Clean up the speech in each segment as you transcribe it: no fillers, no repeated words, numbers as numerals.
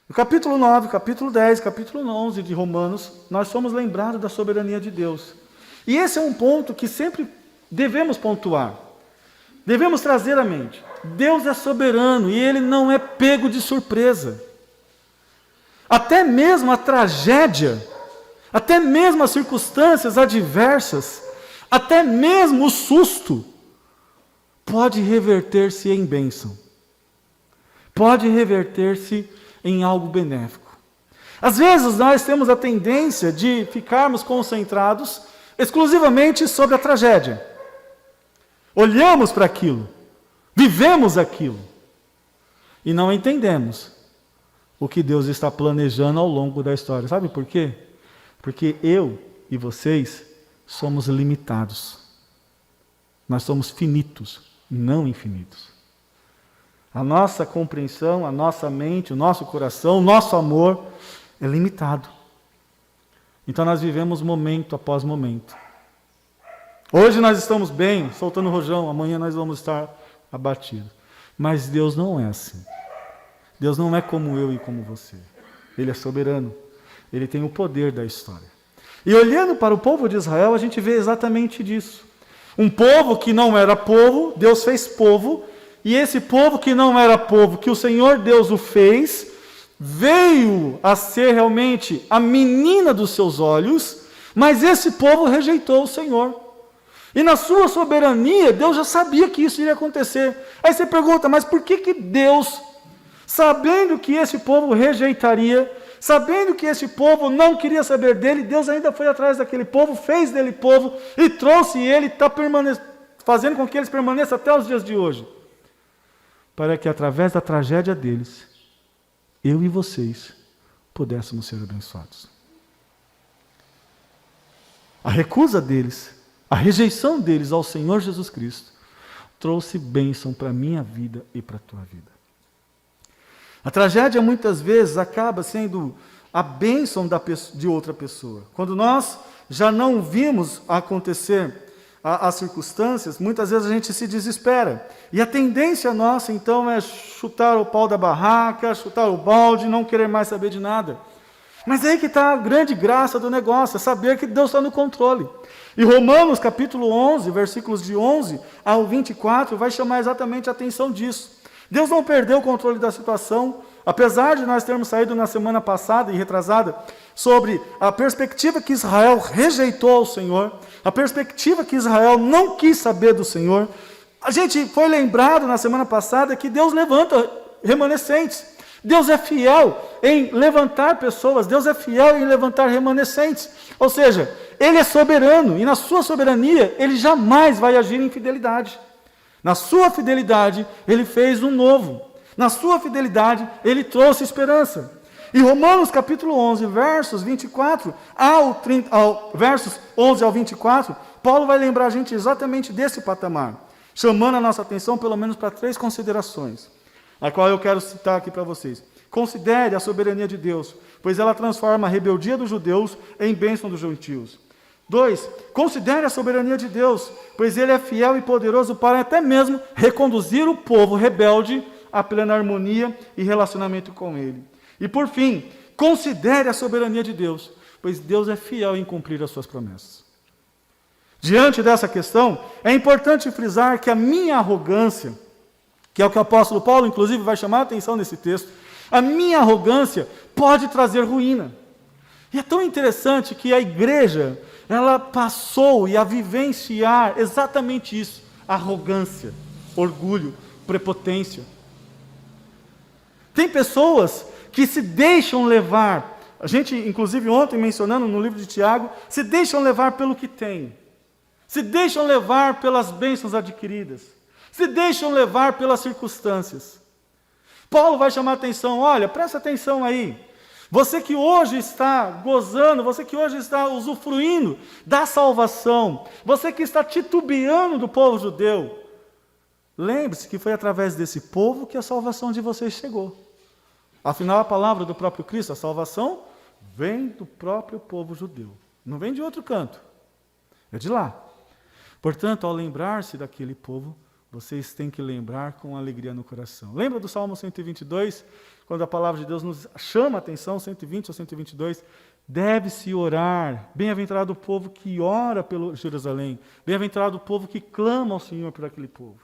No capítulo 9, capítulo 10, capítulo 11 de Romanos, nós somos lembrados da soberania de Deus. E esse é um ponto que sempre devemos pontuar. Devemos trazer à mente. Deus é soberano e Ele não é pego de surpresa. Até mesmo a tragédia, até mesmo as circunstâncias adversas, até mesmo o susto, pode reverter-se em bênção. Pode reverter-se em algo benéfico. Às vezes nós temos a tendência de ficarmos concentrados exclusivamente sobre a tragédia. Olhamos para aquilo, vivemos aquilo, e não entendemos o que Deus está planejando ao longo da história. Sabe por quê? Porque eu e vocês somos limitados. Nós somos finitos, não infinitos. A nossa compreensão, a nossa mente, o nosso coração, o nosso amor é limitado. Então nós vivemos momento após momento. Hoje nós estamos bem, soltando o rojão, amanhã nós vamos estar abatidos. Mas Deus não é assim. Deus não é como eu e como você. Ele é soberano. Ele tem o poder da história. E olhando para o povo de Israel, a gente vê exatamente disso. Um povo que não era povo, Deus fez povo, e esse povo que não era povo, que o Senhor Deus o fez, veio a ser realmente a menina dos seus olhos, mas esse povo rejeitou o Senhor. E na sua soberania, Deus já sabia que isso iria acontecer. Aí você pergunta, mas por que Deus, sabendo que esse povo rejeitaria, sabendo que esse povo não queria saber dele, Deus ainda foi atrás daquele povo, fez dele povo e trouxe ele, está fazendo com que eles permaneçam até os dias de hoje. Para que através da tragédia deles, eu e vocês pudéssemos ser abençoados. A recusa deles, a rejeição deles ao Senhor Jesus Cristo, trouxe bênção para a minha vida e para a tua vida. A tragédia muitas vezes acaba sendo a bênção de outra pessoa. Quando nós já não vimos acontecer as circunstâncias, muitas vezes a gente se desespera. E a tendência nossa, então, é chutar o pau da barraca, chutar o balde, não querer mais saber de nada. Mas é aí que está a grande graça do negócio, é saber que Deus está no controle. E Romanos, capítulo 11, versículos de 11 ao 24, vai chamar exatamente a atenção disso. Deus não perdeu o controle da situação, apesar de nós termos saído na semana passada e retrasada sobre a perspectiva que Israel rejeitou ao Senhor, a perspectiva que Israel não quis saber do Senhor. A gente foi lembrado na semana passada que Deus levanta remanescentes. Deus é fiel em levantar pessoas, Deus é fiel em levantar remanescentes. Ou seja, Ele é soberano e na sua soberania Ele jamais vai agir em fidelidade. Na sua fidelidade, Ele fez um novo. Na sua fidelidade, Ele trouxe esperança. E Romanos capítulo 11, versos 24 versos 11 ao 24, Paulo vai lembrar a gente exatamente desse patamar, chamando a nossa atenção pelo menos para 3 considerações, a qual eu quero citar aqui para vocês. Considere a soberania de Deus, pois ela transforma a rebeldia dos judeus em bênção dos gentios. 2, considere a soberania de Deus, pois Ele é fiel e poderoso para até mesmo reconduzir o povo rebelde à plena harmonia e relacionamento com Ele. E por fim, considere a soberania de Deus, pois Deus é fiel em cumprir as suas promessas. Diante dessa questão, é importante frisar que a minha arrogância, que é o que o apóstolo Paulo, inclusive, vai chamar a atenção nesse texto, a minha arrogância pode trazer ruína. E é tão interessante que a igreja, ela passou a vivenciar exatamente isso, arrogância, orgulho, prepotência. Tem pessoas que se deixam levar, a gente, inclusive ontem mencionando no livro de Tiago, se deixam levar pelo que tem, se deixam levar pelas bênçãos adquiridas, se deixam levar pelas circunstâncias. Paulo vai chamar a atenção, olha, presta atenção aí, você que hoje está gozando, você que hoje está usufruindo da salvação, você que está titubeando do povo judeu, lembre-se que foi através desse povo que a salvação de vocês chegou. Afinal, a palavra do próprio Cristo, a salvação, vem do próprio povo judeu. Não vem de outro canto. É de lá. Portanto, ao lembrar-se daquele povo, vocês têm que lembrar com alegria no coração. Lembra do Salmo 122, quando a palavra de Deus nos chama a atenção, 120 ou 122? Deve-se orar. Bem-aventurado o povo que ora pelo Jerusalém. Bem-aventurado o povo que clama ao Senhor por aquele povo.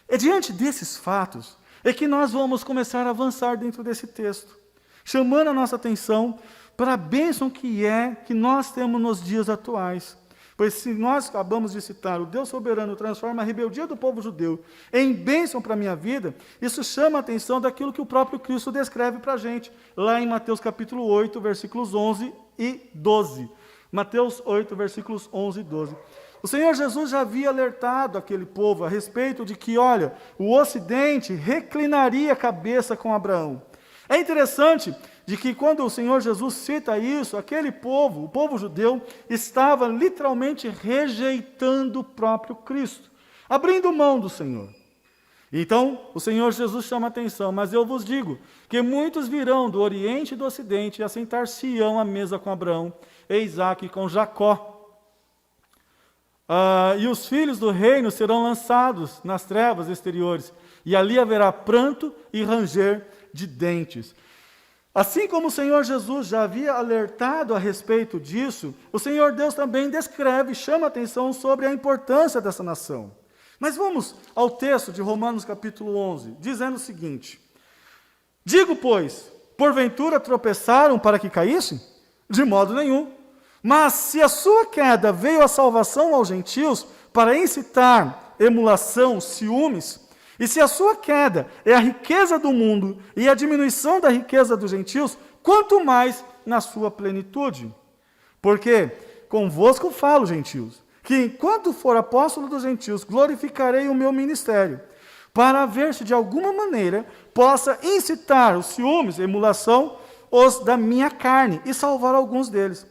É diante desses fatos é que nós vamos começar a avançar dentro desse texto, chamando a nossa atenção para a bênção que nós temos nos dias atuais. Pois se nós acabamos de citar, o Deus soberano transforma a rebeldia do povo judeu em bênção para a minha vida, isso chama a atenção daquilo que o próprio Cristo descreve para a gente, lá em Mateus capítulo 8, versículos 11 e 12. Mateus 8, versículos 11 e 12. O Senhor Jesus já havia alertado aquele povo a respeito de que, olha, o Ocidente reclinaria a cabeça com Abraão. É interessante de que quando o Senhor Jesus cita isso, aquele povo, o povo judeu, estava literalmente rejeitando o próprio Cristo, abrindo mão do Senhor. Então, o Senhor Jesus chama a atenção, mas eu vos digo que muitos virão do Oriente e do Ocidente e assentar-se-ão à mesa com Abraão, e Isaque e com Jacó. E os filhos do reino serão lançados nas trevas exteriores, e ali haverá pranto e ranger de dentes. Assim como o Senhor Jesus já havia alertado a respeito disso, o Senhor Deus também descreve, chama a atenção sobre a importância dessa nação. Mas vamos ao texto de Romanos capítulo 11, dizendo o seguinte: digo, pois, porventura tropeçaram para que caíssem? De modo nenhum. Mas se a sua queda veio a salvação aos gentios para incitar emulação, ciúmes, e se a sua queda é a riqueza do mundo e a diminuição da riqueza dos gentios, quanto mais na sua plenitude. Porque convosco falo, gentios, que enquanto for apóstolo dos gentios, glorificarei o meu ministério, para ver se de alguma maneira possa incitar os ciúmes, emulação, os da minha carne, e salvar alguns deles.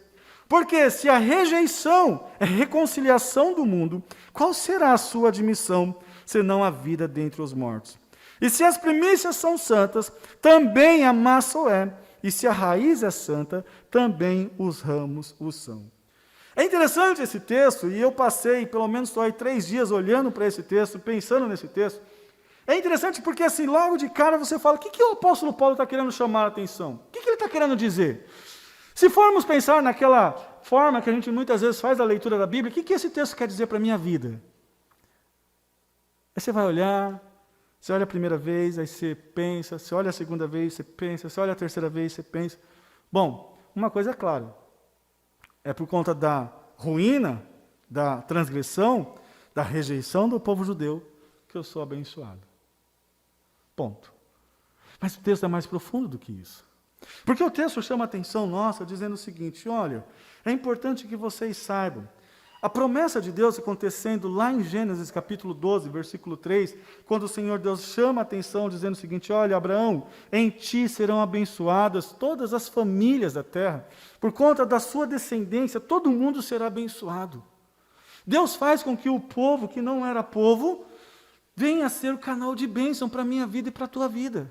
Porque se a rejeição é reconciliação do mundo, qual será a sua admissão, senão a vida dentre os mortos? E se as primícias são santas, também a massa o é. E se a raiz é santa, também os ramos o são. É interessante esse texto, e eu passei pelo menos só 3 dias olhando para esse texto, pensando nesse texto. É interessante porque assim, logo de cara você fala, o que o apóstolo Paulo está querendo chamar a atenção? O que ele está querendo dizer? Se formos pensar naquela forma que a gente muitas vezes faz a leitura da Bíblia, o que esse texto quer dizer para a minha vida? Aí você vai olhar, você olha a primeira vez, aí você pensa, você olha a segunda vez, você pensa, você olha a terceira vez, você pensa. Bom, uma coisa é clara, é por conta da ruína, da transgressão, da rejeição do povo judeu, que eu sou abençoado. Ponto. Mas o texto é mais profundo do que isso. Porque o texto chama a atenção nossa dizendo o seguinte: olha, é importante que vocês saibam, a promessa de Deus acontecendo lá em Gênesis capítulo 12, versículo 3, quando o Senhor Deus chama a atenção dizendo o seguinte: olha, Abraão, em ti serão abençoadas todas as famílias da terra, por conta da sua descendência, todo mundo será abençoado. Deus faz com que o povo que não era povo venha a ser o canal de bênção para a minha vida e para a tua vida.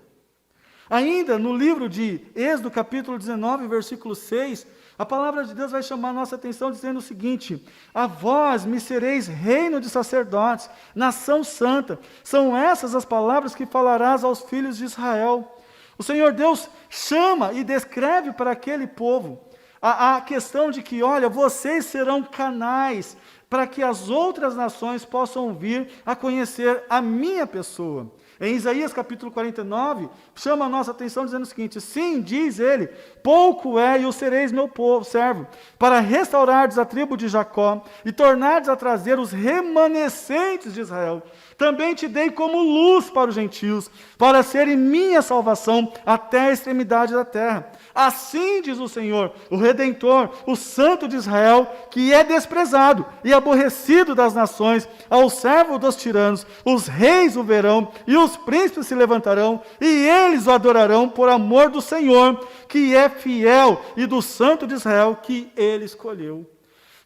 Ainda no livro de Êxodo, capítulo 19, versículo 6, a palavra de Deus vai chamar a nossa atenção dizendo o seguinte: a vós me sereis reino de sacerdotes, nação santa. São essas as palavras que falarás aos filhos de Israel. O Senhor Deus chama e descreve para aquele povo a questão de que, olha, vocês serão canais para que as outras nações possam vir a conhecer a minha pessoa. Em Isaías capítulo 49, chama a nossa atenção dizendo o seguinte: sim, diz ele, pouco é e o sereis meu povo, servo, para restaurardes a tribo de Jacó e tornardes a trazer os remanescentes de Israel. Também te dei como luz para os gentios, para serem minha salvação até a extremidade da terra. Assim diz o Senhor, o Redentor, o Santo de Israel, que é desprezado e aborrecido das nações, ao servo dos tiranos. Os reis o verão e os príncipes se levantarão, e eles o adorarão por amor do Senhor, que é fiel, e do Santo de Israel, que ele escolheu.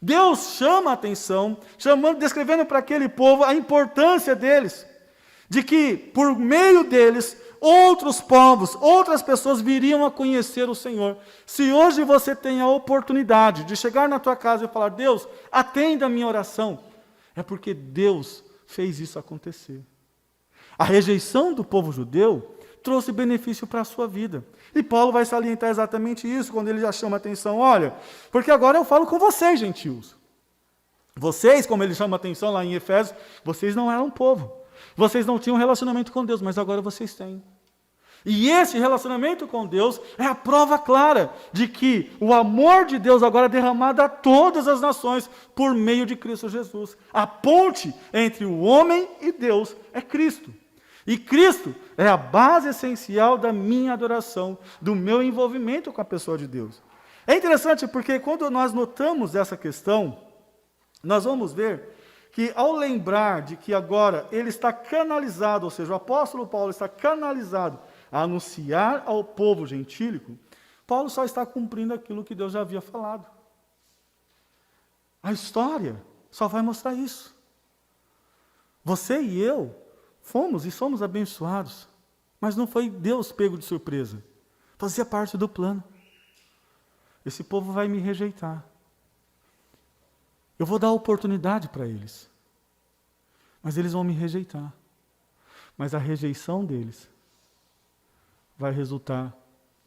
Deus chama a atenção, descrevendo para aquele povo a importância deles, de que por meio deles, outros povos, outras pessoas viriam a conhecer o Senhor. Se hoje você tem a oportunidade de chegar na tua casa e falar: Deus, atenda a minha oração, é porque Deus fez isso acontecer. A rejeição do povo judeu trouxe benefício para a sua vida. E Paulo vai salientar exatamente isso, quando ele já chama a atenção, olha, porque agora eu falo com vocês, gentios. Vocês, como ele chama a atenção lá em Efésios, vocês não eram povo. Vocês não tinham relacionamento com Deus, mas agora vocês têm. E esse relacionamento com Deus é a prova clara de que o amor de Deus agora é derramado a todas as nações por meio de Cristo Jesus. A ponte entre o homem e Deus é Cristo. E Cristo é a base essencial da minha adoração, do meu envolvimento com a pessoa de Deus. É interessante porque quando nós notamos essa questão, nós vamos ver que ao lembrar de que agora ele está canalizado, ou seja, o apóstolo Paulo está canalizado a anunciar ao povo gentílico, Paulo só está cumprindo aquilo que Deus já havia falado. A história só vai mostrar isso. Você e eu fomos e somos abençoados, mas não foi Deus pego de surpresa. Fazia parte do plano. Esse povo vai me rejeitar. Eu vou dar oportunidade para eles, mas eles vão me rejeitar. Mas a rejeição deles vai resultar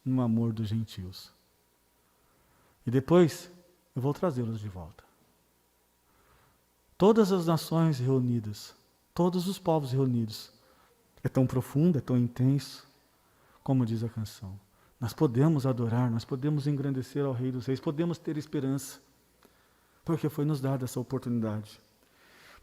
no amor dos gentios. E depois eu vou trazê-los de volta. Todas as nações reunidas, todos os povos reunidos, é tão profundo, é tão intenso, como diz a canção. Nós podemos adorar, nós podemos engrandecer ao Rei dos Reis, podemos ter esperança, porque foi nos dada essa oportunidade.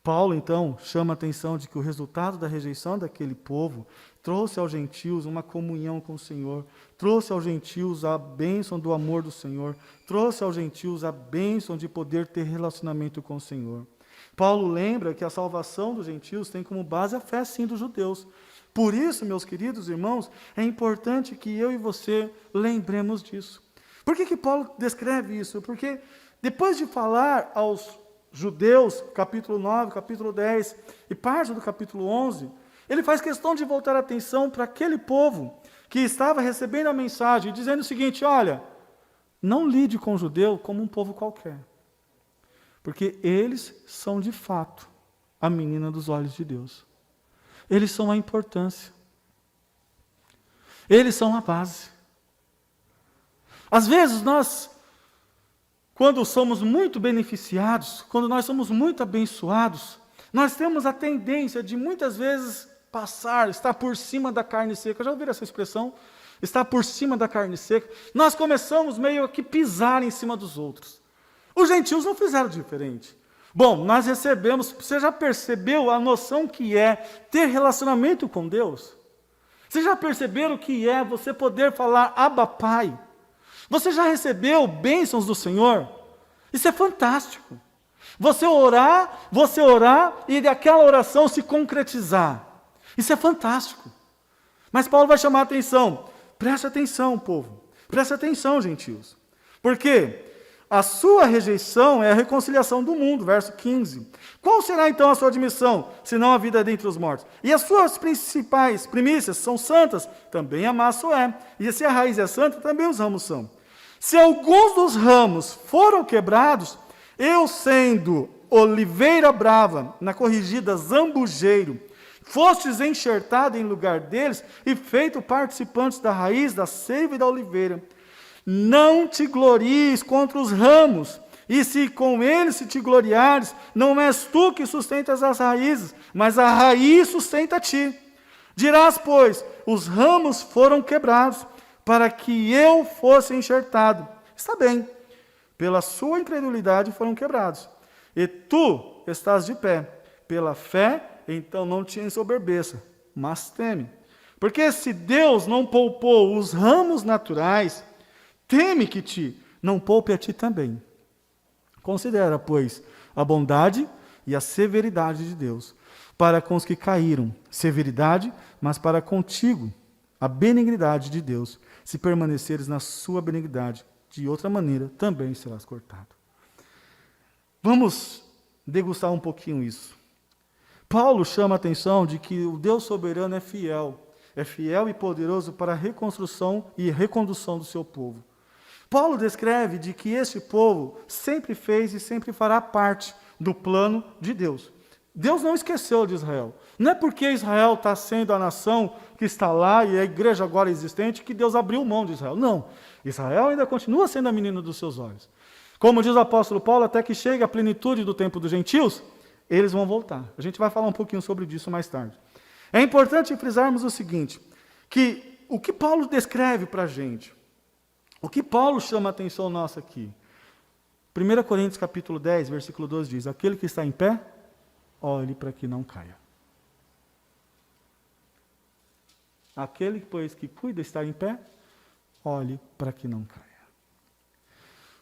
Paulo, então, chama a atenção de que o resultado da rejeição daquele povo trouxe aos gentios uma comunhão com o Senhor, trouxe aos gentios a bênção do amor do Senhor, trouxe aos gentios a bênção de poder ter relacionamento com o Senhor. Paulo lembra que a salvação dos gentios tem como base a fé, sim, dos judeus. Por isso, meus queridos irmãos, é importante que eu e você lembremos disso. Por que Paulo descreve isso? Porque depois de falar aos judeus, capítulo 9, capítulo 10 e parte do capítulo 11, ele faz questão de voltar a atenção para aquele povo que estava recebendo a mensagem, dizendo o seguinte, olha, não lide com o judeu como um povo qualquer, porque eles são de fato a menina dos olhos de Deus. Eles são a importância. Eles são a base. Às vezes nós, quando somos muito beneficiados, quando nós somos muito abençoados, nós temos a tendência de muitas vezes estar por cima da carne seca. Já ouviram essa expressão? Estar por cima da carne seca. Nós começamos meio que pisar em cima dos outros. Os gentios não fizeram diferente. Bom, nós recebemos, você já percebeu a noção que é ter relacionamento com Deus? Você já perceberam o que é você poder falar Abba Pai? Você já recebeu bênçãos do Senhor? Isso é fantástico. Você orar e aquela oração se concretizar. Isso é fantástico. Mas Paulo vai chamar a atenção. Preste atenção, povo. Preste atenção, gentios. Por quê? A sua rejeição é a reconciliação do mundo, verso 15. Qual será então a sua admissão, senão a vida dentre os mortos? E as suas principais primícias são santas, também a massa é. E se a raiz é santa, também os ramos são. Se alguns dos ramos foram quebrados, eu sendo oliveira brava, na corrigida zambujeiro, fostes enxertado em lugar deles e feito participantes da raiz, da seiva e da oliveira. Não te glories contra os ramos, e se com eles se te gloriares, não és tu que sustentas as raízes, mas a raiz sustenta a ti. Dirás, pois, os ramos foram quebrados, para que eu fosse enxertado. Está bem, pela sua incredulidade foram quebrados. E tu estás de pé, pela fé, então não te ensoberbeça, mas teme. Porque se Deus não poupou os ramos naturais, teme que te não poupe a ti também. Considera, pois, a bondade e a severidade de Deus, para com os que caíram, severidade, mas para contigo, a benignidade de Deus, se permaneceres na sua benignidade, de outra maneira também serás cortado. Vamos degustar um pouquinho isso. Paulo chama a atenção de que o Deus soberano é fiel e poderoso para a reconstrução e recondução do seu povo. Paulo descreve de que este povo sempre fez e sempre fará parte do plano de Deus. Deus não esqueceu de Israel. Não é porque Israel está sendo a nação que está lá e a igreja agora existente que Deus abriu mão de Israel. Não. Israel ainda continua sendo a menina dos seus olhos. Como diz o apóstolo Paulo, até que chegue a plenitude do tempo dos gentios, eles vão voltar. A gente vai falar um pouquinho sobre isso mais tarde. É importante frisarmos o seguinte, que o que Paulo descreve para a gente, o que Paulo chama a atenção nossa aqui, 1 Coríntios capítulo 10, versículo 12 diz, aquele que está em pé, olhe para que não caia. Aquele, pois, que cuida estar em pé, olhe para que não caia.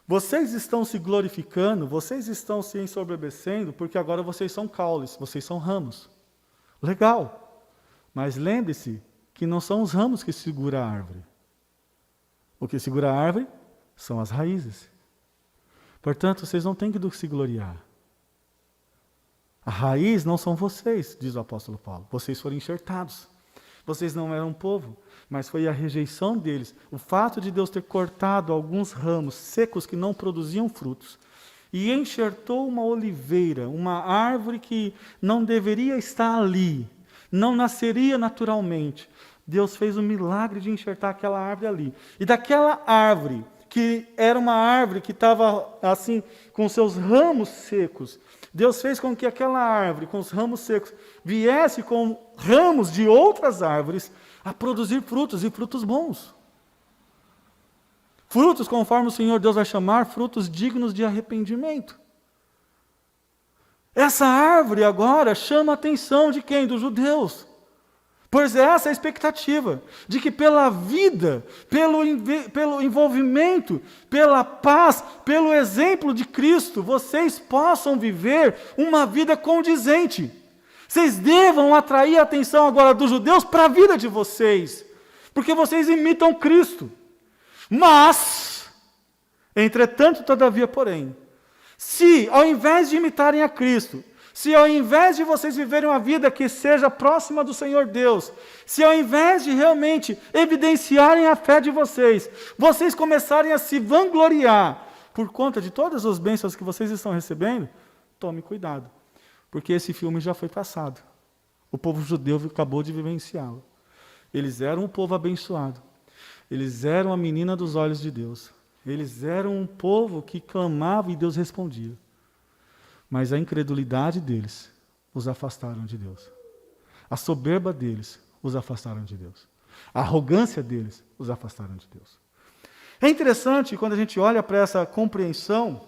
Vocês estão se glorificando, vocês estão se ensoberbecendo, porque agora vocês são caules, vocês são ramos. Legal, mas lembre-se que não são os ramos que seguram a árvore. O que segura a árvore são as raízes. Portanto, vocês não têm que se gloriar. A raiz não são vocês, diz o apóstolo Paulo. Vocês foram enxertados. Vocês não eram povo, mas foi a rejeição deles. O fato de Deus ter cortado alguns ramos secos que não produziam frutos e enxertou uma oliveira, uma árvore que não deveria estar ali, não nasceria naturalmente. Deus fez o milagre de enxertar aquela árvore ali. E daquela árvore, que era uma árvore que estava assim, com seus ramos secos, Deus fez com que aquela árvore, com os ramos secos, viesse com ramos de outras árvores a produzir frutos, e frutos bons. Frutos, conforme o Senhor Deus vai chamar, frutos dignos de arrependimento. Essa árvore agora chama a atenção de quem? Dos judeus. Pois essa é a expectativa, de que pela vida, pelo envolvimento, pela paz, pelo exemplo de Cristo, vocês possam viver uma vida condizente. Vocês devam atrair a atenção agora dos judeus para a vida de vocês, porque vocês imitam Cristo. Mas, entretanto, todavia, porém, se ao invés de imitarem a Cristo, se ao invés de vocês viverem uma vida que seja próxima do Senhor Deus, se ao invés de realmente evidenciarem a fé de vocês, vocês começarem a se vangloriar por conta de todas as bênçãos que vocês estão recebendo, tome cuidado, porque esse filme já foi passado. O povo judeu acabou de vivenciá-lo. Eles eram um povo abençoado. Eles eram a menina dos olhos de Deus. Eles eram um povo que clamava e Deus respondia. Mas a incredulidade deles os afastaram de Deus. A soberba deles os afastaram de Deus. A arrogância deles os afastaram de Deus. É interessante quando a gente olha para essa compreensão,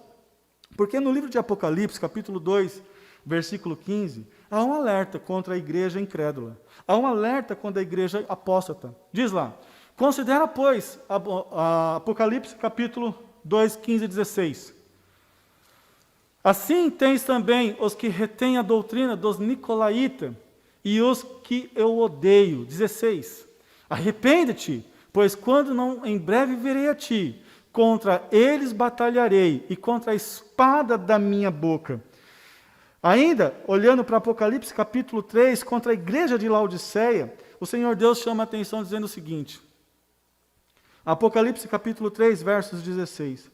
porque no livro de Apocalipse, capítulo 2, versículo 15, há um alerta contra a igreja incrédula. Há um alerta contra a igreja apóstata. Diz lá, considera, pois, a Apocalipse, capítulo 2, 15 e 16. Assim tens também os que retêm a doutrina dos nicolaítas e os que eu odeio. 16. Arrepende-te, pois quando não em breve virei a ti, contra eles batalharei e contra a espada da minha boca. Ainda, olhando para Apocalipse capítulo 3, contra a igreja de Laodiceia, o Senhor Deus chama a atenção dizendo o seguinte. Apocalipse capítulo 3, versos 16.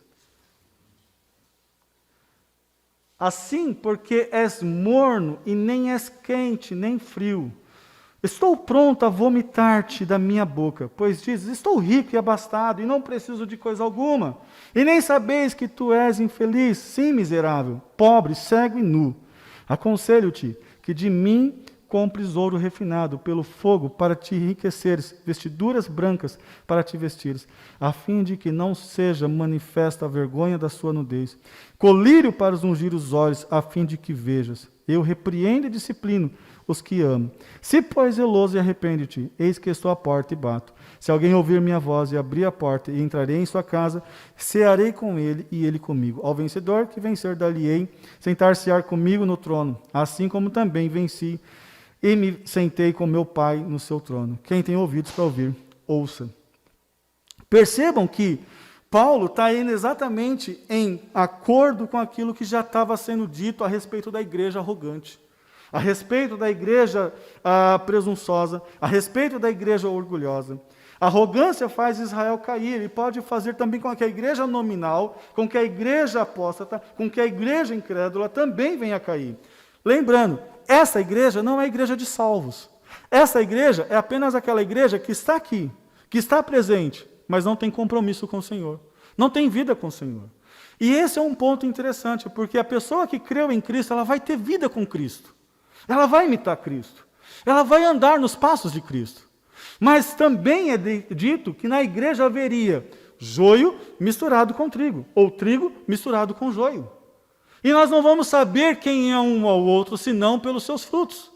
Assim, porque és morno e nem és quente, nem frio, estou pronto a vomitar-te da minha boca, pois dizes, estou rico e abastado, e não preciso de coisa alguma, e nem sabeis que tu és infeliz, sim, miserável, pobre, cego e nu. Aconselho-te que de mim compres ouro refinado pelo fogo para te enriqueceres, vestiduras brancas para te vestires, a fim de que não seja manifesta a vergonha da sua nudez, colírio para ungir os olhos, a fim de que vejas. Eu repreendo e disciplino os que amo. Se, pois, zeloso e arrepende-te, eis que estou à porta e bato. Se alguém ouvir minha voz e abrir a porta, e entrarei em sua casa, cearei com ele e ele comigo. Ao vencedor que vencer, dar-lhe-ei sentar-se-á comigo no trono, assim como também venci e me sentei com meu Pai no seu trono. Quem tem ouvidos para ouvir, ouça. Percebam que Paulo está indo exatamente em acordo com aquilo que já estava sendo dito a respeito da igreja arrogante, a respeito da igreja presunçosa, a respeito da igreja orgulhosa. A arrogância faz Israel cair e pode fazer também com que a igreja nominal, com que a igreja apóstata, com que a igreja incrédula também venha a cair. Lembrando, essa igreja não é a igreja de salvos. Essa igreja é apenas aquela igreja que está aqui, que está presente, mas não tem compromisso com o Senhor, não tem vida com o Senhor. E esse é um ponto interessante, porque a pessoa que creu em Cristo, ela vai ter vida com Cristo. Ela vai imitar Cristo. Ela vai andar nos passos de Cristo. Mas também é dito que na igreja haveria joio misturado com trigo, ou trigo misturado com joio. E nós não vamos saber quem é um ao outro, senão pelos seus frutos,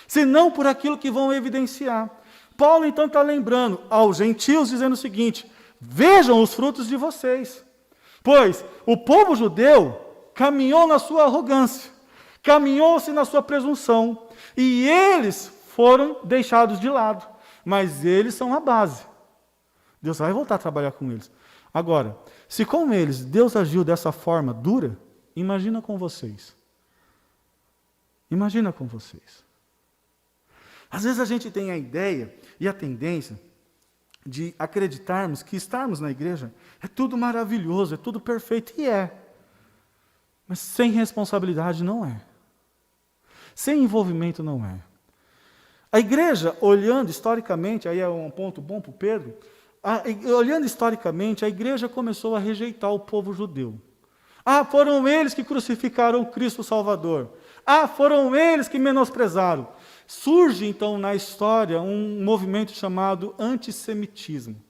senão por aquilo que vão evidenciar. Paulo então está lembrando aos gentios, dizendo o seguinte: vejam os frutos de vocês. Pois o povo judeu caminhou na sua arrogância, caminhou-se na sua presunção, e eles foram deixados de lado. Mas eles são a base. Deus vai voltar a trabalhar com eles. Agora, se com eles Deus agiu dessa forma dura, imagina com vocês. Imagina com vocês. Às vezes a gente tem a ideia e a tendência de acreditarmos que estarmos na igreja é tudo maravilhoso, é tudo perfeito, e é. Mas sem responsabilidade não é. Sem envolvimento não é. A igreja, olhando historicamente, aí é um ponto bom para o Pedro, olhando historicamente, a igreja começou a rejeitar o povo judeu. Foram eles que crucificaram o Cristo Salvador. Foram eles que menosprezaram. Surge, então, na história, um movimento chamado antissemitismo,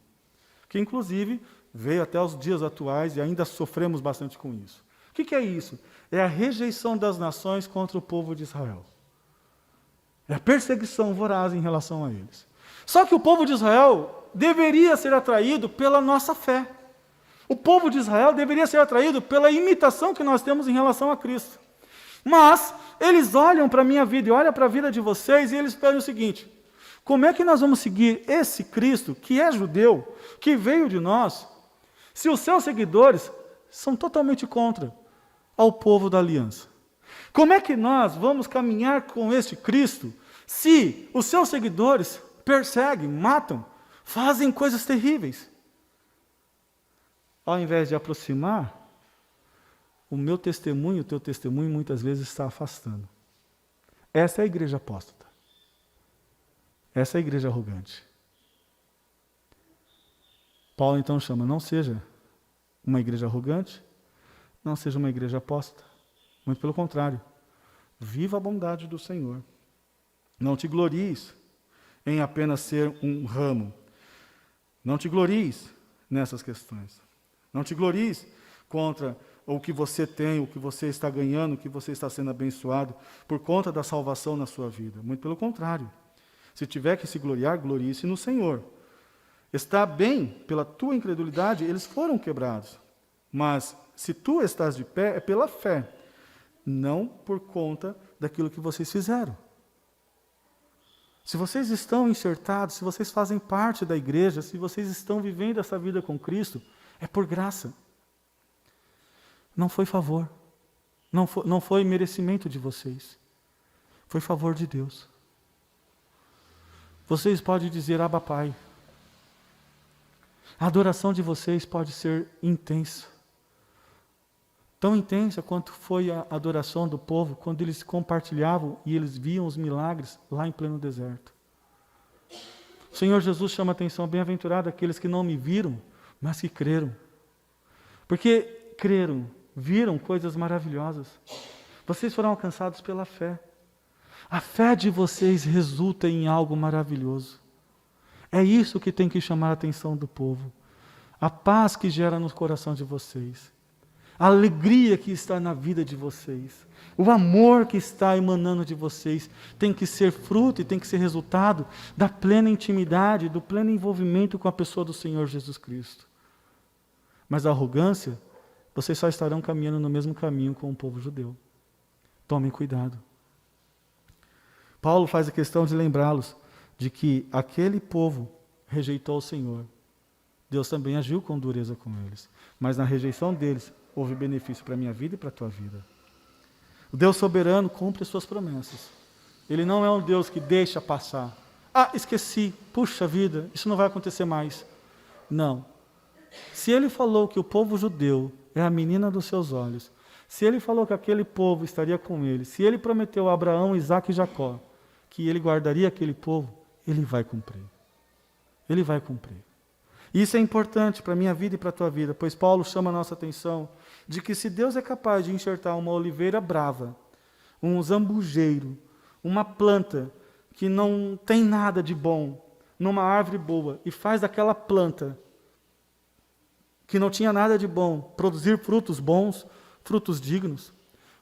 que, inclusive, veio até os dias atuais e ainda sofremos bastante com isso. O que é isso? É a rejeição das nações contra o povo de Israel. É a perseguição voraz em relação a eles. Só que o povo de Israel deveria ser atraído pela nossa fé. O povo de Israel deveria ser atraído pela imitação que nós temos em relação a Cristo. Mas eles olham para a minha vida e olham para a vida de vocês e eles pedem o seguinte: como é que nós vamos seguir esse Cristo, que é judeu, que veio de nós, se os seus seguidores são totalmente contra ao povo da aliança? Como é que nós vamos caminhar com este Cristo se os seus seguidores perseguem, matam, fazem coisas terríveis? Ao invés de aproximar, o meu testemunho, o teu testemunho, muitas vezes está afastando. Essa é a igreja apóstata. Essa é a igreja arrogante. Paulo então chama: não seja uma igreja arrogante, não seja uma igreja apóstata. Muito pelo contrário. Viva a bondade do Senhor. Não te glories em apenas ser um ramo. Não te glories nessas questões. Não te glories contra o que você tem, o que você está ganhando, o que você está sendo abençoado por conta da salvação na sua vida. Muito pelo contrário. Se tiver que se gloriar, glorie-se no Senhor. Está bem, pela tua incredulidade, eles foram quebrados. Mas se tu estás de pé, é pela fé, não por conta daquilo que vocês fizeram. Se vocês estão enxertados, se vocês fazem parte da igreja, se vocês estão vivendo essa vida com Cristo, é por graça. Não foi favor. Não foi merecimento de vocês. Foi favor de Deus. Vocês podem dizer: Abba, Pai. A adoração de vocês pode ser intensa. Tão intensa quanto foi a adoração do povo quando eles compartilhavam e eles viam os milagres lá em pleno deserto. O Senhor Jesus chama a atenção: bem-aventurado aqueles que não me viram, mas que creram. Porque creram, viram coisas maravilhosas. Vocês foram alcançados pela fé. A fé de vocês resulta em algo maravilhoso. É isso que tem que chamar a atenção do povo. A paz que gera no coração de vocês. A alegria que está na vida de vocês. O amor que está emanando de vocês tem que ser fruto e tem que ser resultado da plena intimidade, do pleno envolvimento com a pessoa do Senhor Jesus Cristo. Mas a arrogância, vocês só estarão caminhando no mesmo caminho com o povo judeu. Tomem cuidado. Paulo faz a questão de lembrá-los de que aquele povo rejeitou o Senhor. Deus também agiu com dureza com eles. Mas na rejeição deles, houve benefício para a minha vida e para a tua vida. O Deus soberano cumpre as suas promessas. Ele não é um Deus que deixa passar. Esqueci, puxa vida, isso não vai acontecer mais. Não. Se ele falou que o povo judeu é a menina dos seus olhos, Se ele falou que aquele povo estaria com ele, se ele prometeu a Abraão, Isaque e Jacó que ele guardaria aquele povo, ele vai cumprir. Ele vai cumprir. Isso é importante para a minha vida e para a tua vida, pois Paulo chama a nossa atenção de que se Deus é capaz de enxertar uma oliveira brava, um zambujeiro, uma planta que não tem nada de bom, numa árvore boa, e faz daquela planta que não tinha nada de bom, produzir frutos bons, frutos dignos,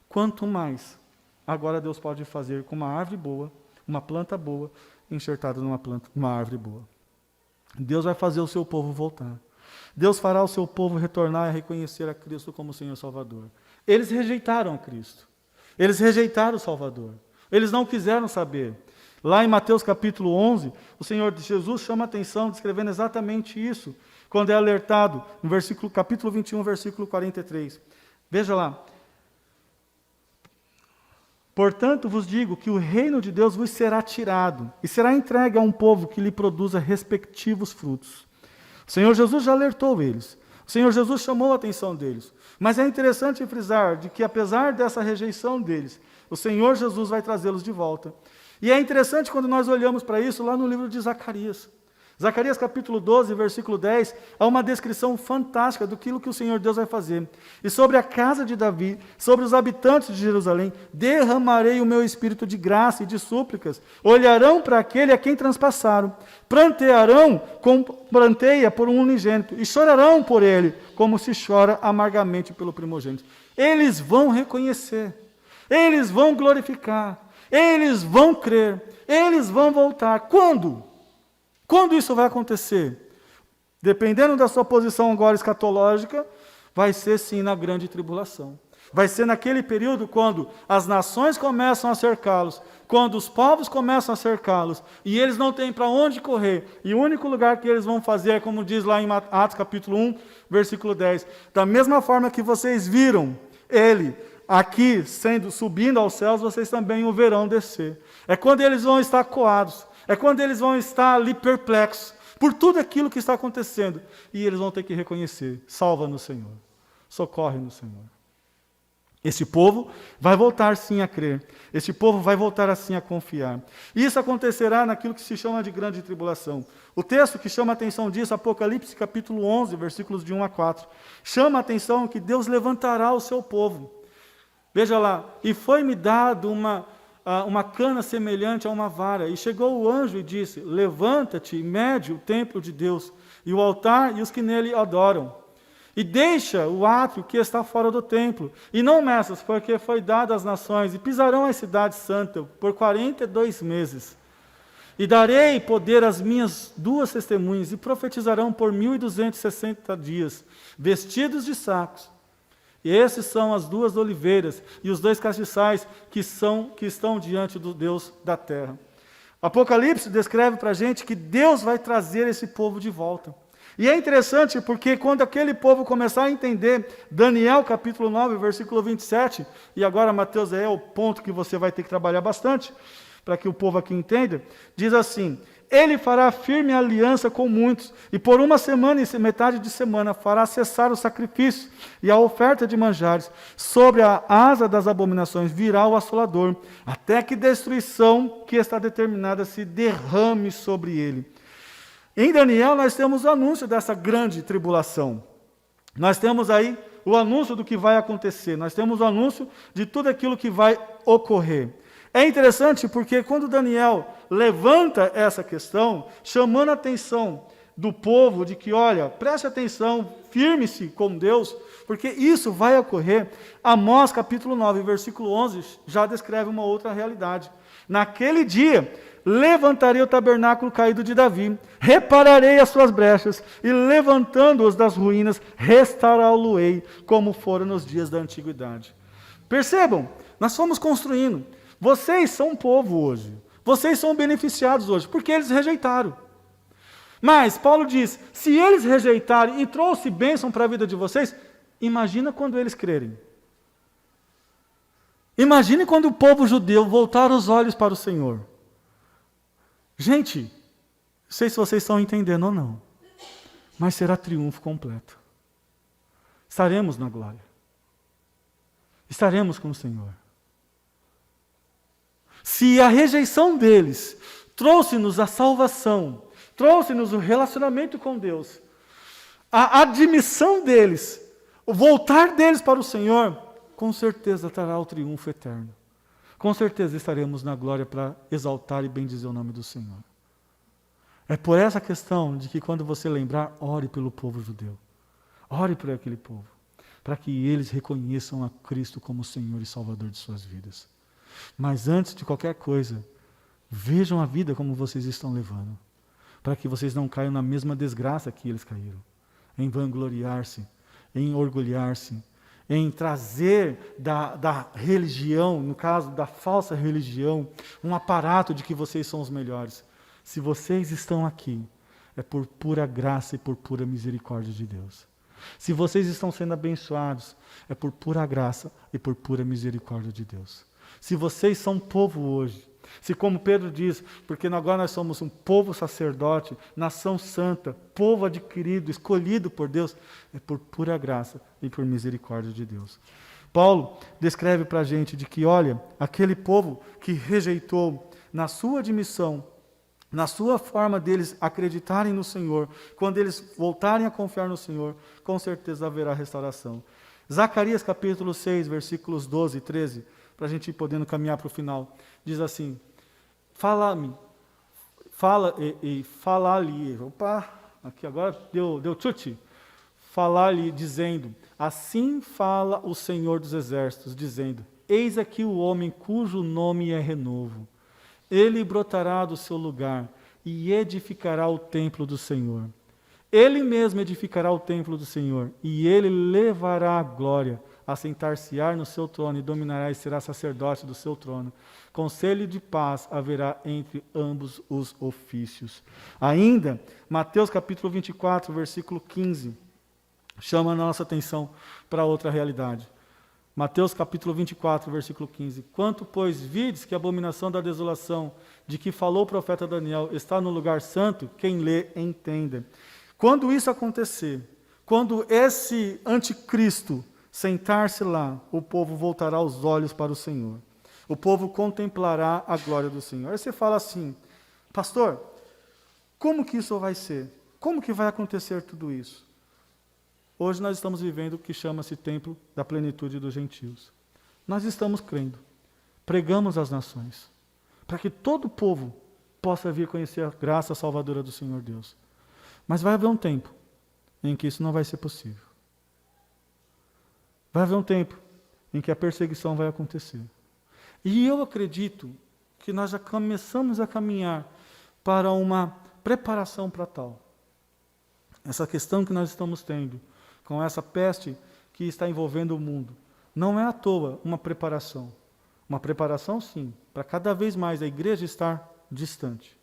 quanto mais agora Deus pode fazer com uma árvore boa, uma planta boa, enxertada numa árvore boa. Deus vai fazer o seu povo voltar. Deus fará o seu povo retornar e reconhecer a Cristo como Senhor e Salvador. Eles rejeitaram a Cristo. Eles rejeitaram o Salvador. Eles não quiseram saber. Lá em Mateus capítulo 11, o Senhor Jesus chama a atenção descrevendo exatamente isso, quando é alertado, no capítulo 21, versículo 43. Veja lá. Portanto, vos digo que o reino de Deus vos será tirado e será entregue a um povo que lhe produza respectivos frutos. O Senhor Jesus já alertou eles. O Senhor Jesus chamou a atenção deles. Mas é interessante frisar de que, apesar dessa rejeição deles, o Senhor Jesus vai trazê-los de volta. E é interessante quando nós olhamos para isso lá no livro de Zacarias. Zacarias capítulo 12, versículo 10, há uma descrição fantástica do que o Senhor Deus vai fazer. E sobre a casa de Davi, sobre os habitantes de Jerusalém, derramarei o meu espírito de graça e de súplicas. Olharão para aquele a quem transpassaram. Plantearão como planteia por um unigênito. E chorarão por ele, como se chora amargamente pelo primogênito. Eles vão reconhecer. Eles vão glorificar. Eles vão crer. Eles vão voltar. Quando? Quando isso vai acontecer? Dependendo da sua posição agora escatológica, vai ser sim na grande tribulação. Vai ser naquele período quando as nações começam a cercá-los, quando os povos começam a cercá-los, e eles não têm para onde correr, e o único lugar que eles vão fazer é como diz lá em Atos capítulo 1, versículo 10, da mesma forma que vocês viram ele aqui subindo aos céus, vocês também o verão descer. É quando eles vão estar coados, é quando eles vão estar ali perplexos por tudo aquilo que está acontecendo. E eles vão ter que reconhecer, salva-nos, Senhor. Socorre-nos, Senhor. Esse povo vai voltar sim a crer. Esse povo vai voltar assim a confiar. Isso acontecerá naquilo que se chama de grande tribulação. O texto que chama a atenção disso, Apocalipse capítulo 11, versículos de 1 a 4, chama a atenção que Deus levantará o seu povo. Veja lá, e foi-me dado uma cana semelhante a uma vara, e chegou o anjo e disse, levanta-te e mede o templo de Deus, e o altar e os que nele adoram, e deixa o átrio que está fora do templo, e não meças, porque foi dado às nações, e pisarão a cidade santa por 42 meses, e darei poder às minhas 2 testemunhas, e profetizarão por 1260 dias, vestidos de sacos. E esses são as 2 oliveiras e os 2 castiçais que estão diante do Deus da terra. Apocalipse descreve para a gente que Deus vai trazer esse povo de volta. E é interessante porque quando aquele povo começar a entender, Daniel capítulo 9, versículo 27, e agora Mateus é o ponto que você vai ter que trabalhar bastante, para que o povo aqui entenda, diz assim, ele fará firme aliança com muitos, e por 1 semana e metade de semana fará cessar o sacrifício e a oferta de manjares. Sobre a asa das abominações virá o assolador, até que destruição que está determinada se derrame sobre ele. Em Daniel nós temos o anúncio dessa grande tribulação. Nós temos aí o anúncio do que vai acontecer, nós temos o anúncio de tudo aquilo que vai ocorrer. É interessante porque quando Daniel levanta essa questão, chamando a atenção do povo de que, olha, preste atenção, firme-se com Deus, porque isso vai ocorrer. Amós capítulo 9, versículo 11, já descreve uma outra realidade. Naquele dia, levantarei o tabernáculo caído de Davi, repararei as suas brechas, e levantando-os das ruínas, restaurá-lo-ei, como foram nos dias da antiguidade. Percebam, nós fomos construindo. Vocês são um povo hoje. Vocês são beneficiados hoje, porque eles rejeitaram. Mas Paulo diz, se eles rejeitarem e trouxe bênção para a vida de vocês, imagina quando eles crerem. Imagine quando o povo judeu voltar os olhos para o Senhor. Gente, não sei se vocês estão entendendo ou não, mas será triunfo completo. Estaremos na glória. estaremos com o Senhor. Se a rejeição deles trouxe-nos a salvação, trouxe-nos o relacionamento com Deus, a admissão deles, o voltar deles para o Senhor, com certeza trará o triunfo eterno. Com certeza estaremos na glória para exaltar e bendizer o nome do Senhor. É por essa questão de que quando você lembrar, ore pelo povo judeu. Ore por aquele povo, para que eles reconheçam a Cristo como Senhor e Salvador de suas vidas. Mas antes de qualquer coisa, vejam a vida como vocês estão levando, para que vocês não caiam na mesma desgraça que eles caíram, em vangloriar-se, em orgulhar-se, em trazer da religião, no caso da falsa religião, um aparato de que vocês são os melhores. Se vocês estão aqui, é por pura graça e por pura misericórdia de Deus. Se vocês estão sendo abençoados, é por pura graça e por pura misericórdia de Deus. Se vocês são povo hoje, se como Pedro diz, porque agora nós somos um povo sacerdote, nação santa, povo adquirido, escolhido por Deus, é por pura graça e por misericórdia de Deus. Paulo descreve para a gente de que, olha, aquele povo que rejeitou na sua admissão, na sua forma deles acreditarem no Senhor, quando eles voltarem a confiar no Senhor, com certeza haverá restauração. Zacarias capítulo 6, versículos 12 e 13, para a gente ir podendo caminhar para o final, diz assim: fala-me, fala-lhe, opa, aqui agora deu chute, falar-lhe dizendo, assim fala o Senhor dos Exércitos, dizendo, eis aqui o homem cujo nome é renovo. Ele brotará do seu lugar e edificará o templo do Senhor. Ele mesmo edificará o templo do Senhor, e ele levará a glória, assentar-se-á no seu trono, e dominará e será sacerdote do seu trono. Conselho de paz haverá entre ambos os ofícios. Ainda, Mateus capítulo 24, versículo 15, chama a nossa atenção para outra realidade. Mateus capítulo 24, versículo 15. Quanto, pois, vides que a abominação da desolação, de que falou o profeta Daniel, está no lugar santo, quem lê, entenda. Quando isso acontecer, quando esse anticristo sentar-se lá, o povo voltará os olhos para o Senhor. O povo contemplará a glória do Senhor. Aí você fala assim, pastor, como que isso vai ser? Como que vai acontecer tudo isso? Hoje nós estamos vivendo o que chama-se templo da plenitude dos gentios. Nós estamos crendo, pregamos às nações, para que todo o povo possa vir conhecer a graça salvadora do Senhor Deus. Mas vai haver um tempo em que isso não vai ser possível. Vai haver um tempo em que a perseguição vai acontecer. E eu acredito que nós já começamos a caminhar para uma preparação para tal. Essa questão que nós estamos tendo, com essa peste que está envolvendo o mundo, não é à toa uma preparação. Uma preparação, sim, para cada vez mais a igreja estar distante.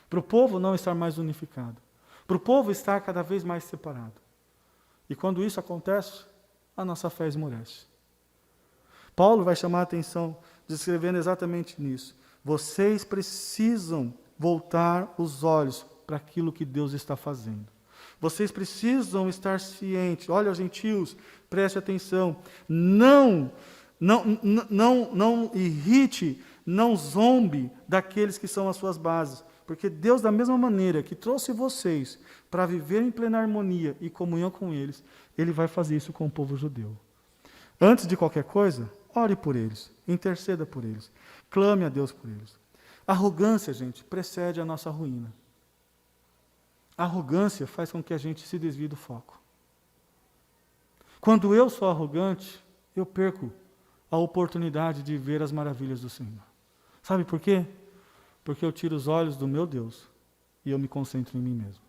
Para o povo não estar mais unificado. Para o povo estar cada vez mais separado. E quando isso acontece, a nossa fé esmorece. Paulo vai chamar a atenção, descrevendo exatamente nisso. Vocês precisam voltar os olhos para aquilo que Deus está fazendo. Vocês precisam estar cientes. Olha, gentios, preste atenção. Não irrite, não zombe daqueles que são as suas bases. Porque Deus, da mesma maneira que trouxe vocês para viver em plena harmonia e comunhão com eles, Ele vai fazer isso com o povo judeu. Antes de qualquer coisa, ore por eles, interceda por eles, clame a Deus por eles. Arrogância, gente, precede a nossa ruína. A arrogância faz com que a gente se desvie do foco. Quando eu sou arrogante, eu perco a oportunidade de ver as maravilhas do Senhor. Sabe por quê? Porque eu tiro os olhos do meu Deus e eu me concentro em mim mesmo.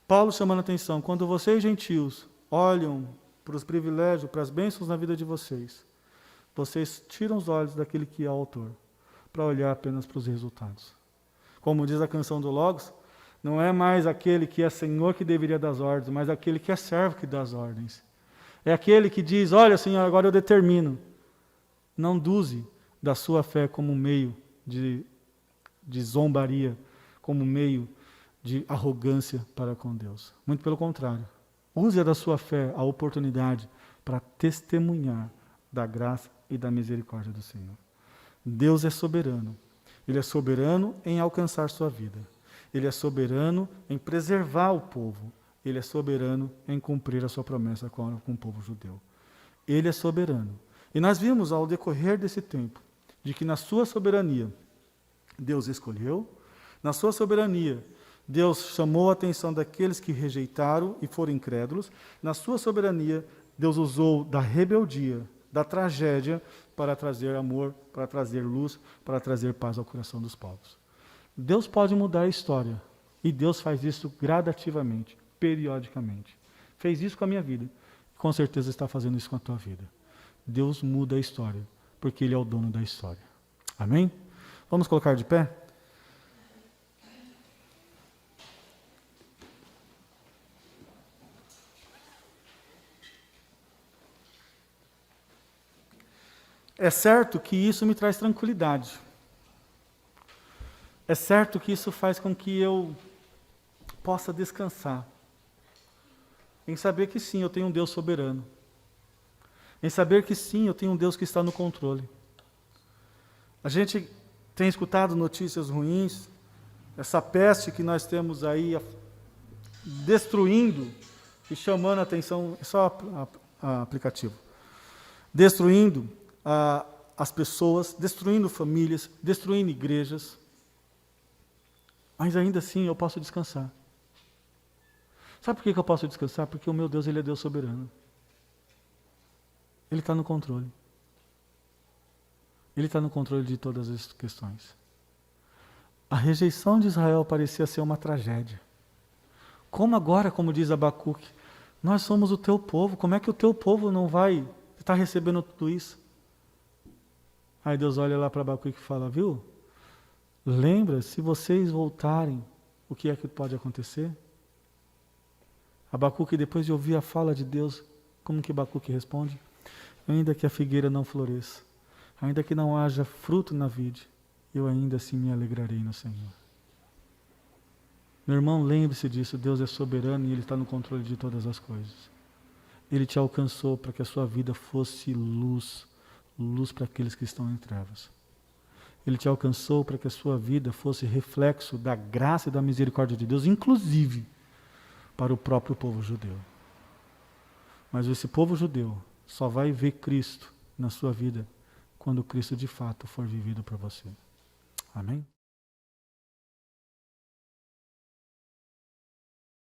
Paulo chamando a atenção, quando vocês gentios olham para os privilégios, para as bênçãos na vida de vocês tiram os olhos daquele que é o autor, para olhar apenas para os resultados. Como diz a canção do Logos, não é mais aquele que é Senhor que deveria dar as ordens, mas aquele que é servo que dá as ordens. É aquele que diz, olha Senhor, agora eu determino. Não use da sua fé como meio de zombaria, como meio de arrogância para com Deus. Muito pelo contrário. Use da sua fé a oportunidade para testemunhar da graça e da misericórdia do Senhor. Deus é soberano. Ele é soberano em alcançar sua vida. Ele é soberano em preservar o povo. Ele é soberano em cumprir a sua promessa com o povo judeu. Ele é soberano. E nós vimos ao decorrer desse tempo, de que na sua soberania, Deus escolheu, na sua soberania, Deus chamou a atenção daqueles que rejeitaram e foram incrédulos, na sua soberania, Deus usou da rebeldia, da tragédia, para trazer amor, para trazer luz, para trazer paz ao coração dos povos. Deus pode mudar a história, e Deus faz isso gradativamente, periodicamente. Fez isso com a minha vida, com certeza está fazendo isso com a tua vida. Deus muda a história, porque Ele é o dono da história. Amém? Vamos colocar de pé? É certo que isso me traz tranquilidade. É certo que isso faz com que eu possa descansar. Em saber que sim, eu tenho um Deus soberano. Em saber que sim, eu tenho um Deus que está no controle. A gente tem escutado notícias ruins, essa peste que nós temos aí destruindo e chamando a atenção, é só aplicativo, destruindo as pessoas, destruindo famílias, destruindo igrejas. Mas ainda assim eu posso descansar. Sabe por que eu posso descansar? Porque o meu Deus, Ele é Deus soberano. Ele está no controle. Ele está no controle de todas as questões. A rejeição de Israel parecia ser uma tragédia. Como agora, como diz Abacuque, nós somos o teu povo, como é que o teu povo não vai estar recebendo tudo isso? Aí Deus olha lá para Abacuque e fala, viu? Lembra, se vocês voltarem, o que é que pode acontecer? Abacuque, depois de ouvir a fala de Deus, como que Abacuque responde? Ainda que a figueira não floresça, ainda que não haja fruto na vide, eu ainda assim me alegrarei no Senhor. Meu irmão, lembre-se disso, Deus é soberano e Ele está no controle de todas as coisas. Ele te alcançou para que a sua vida fosse luz, luz para aqueles que estão em trevas. Ele te alcançou para que a sua vida fosse reflexo da graça e da misericórdia de Deus, inclusive para o próprio povo judeu. Mas esse povo judeu só vai ver Cristo na sua vida quando Cristo de fato for vivido por você. Amém?